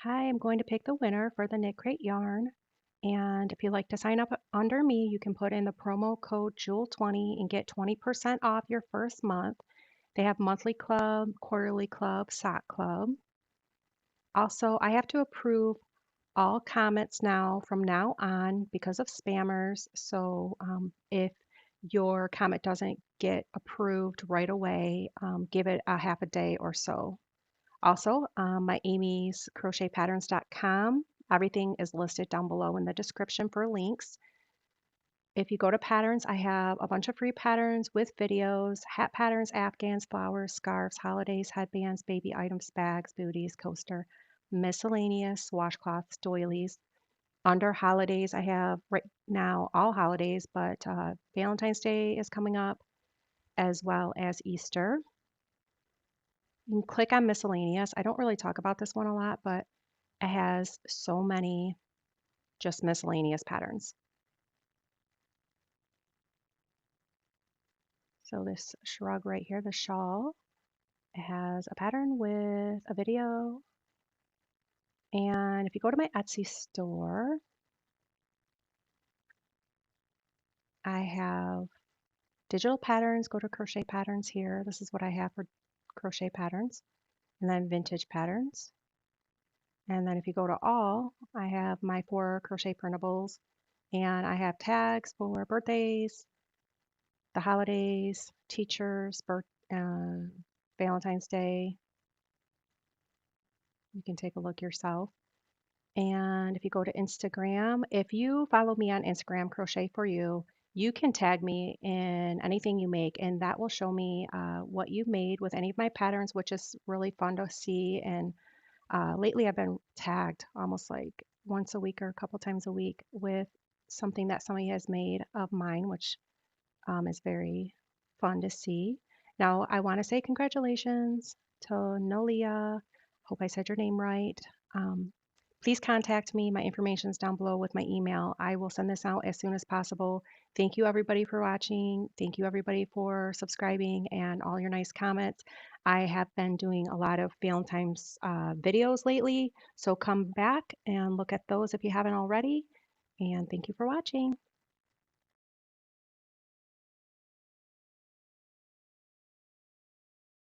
Hi, I'm going to pick the winner for the Knit Crate yarn. And if you'd like to sign up under me, you can put in the promo code Jewel20 and get 20% off your first month. They have monthly club, quarterly club, sock club. Also, I have to approve all comments now from now on because of spammers. So if your comment doesn't get approved right away, give it a half a day or so. Also, my Amy's crochetpatterns.com. Everything is listed down below in the description for links. If you go to patterns, I have a bunch of free patterns with videos, hat patterns, afghans, flowers, scarves, holidays, headbands, baby items, bags, booties, coaster, miscellaneous, washcloths, doilies. Under holidays, I have right now all holidays, but Valentine's Day is coming up as well as Easter. You can click on miscellaneous. I don't really talk about this one a lot, but it has so many just miscellaneous patterns. So this shrug right here, the shawl, it has a pattern with a video. And if you go to my Etsy store, I have digital patterns. Go to crochet patterns here. This is what I have for crochet patterns. And then vintage patterns. And then if you go to all, I have my 4 crochet printables. And I have tags for birthdays, the holidays, teachers, Valentine's Day. You can take a look yourself. And if you go to Instagram, if you follow me on Instagram, Crochet for You, you can tag me in anything you make, and that will show me what you've made with any of my patterns, which is really fun to see. And lately, I've been tagged almost like once a week or a couple times a week with something that somebody has made of mine, which is very fun to see. Now, I want to say congratulations to Nolia. Hope I said your name right. Um, Please contact me. My information is down below with my email. I will send this out as soon as possible. Thank you, everybody, for watching. Thank you, everybody, for subscribing and all your nice comments. I have been doing a lot of Valentine's videos lately, so come back and look at those if you haven't already. And thank you for watching.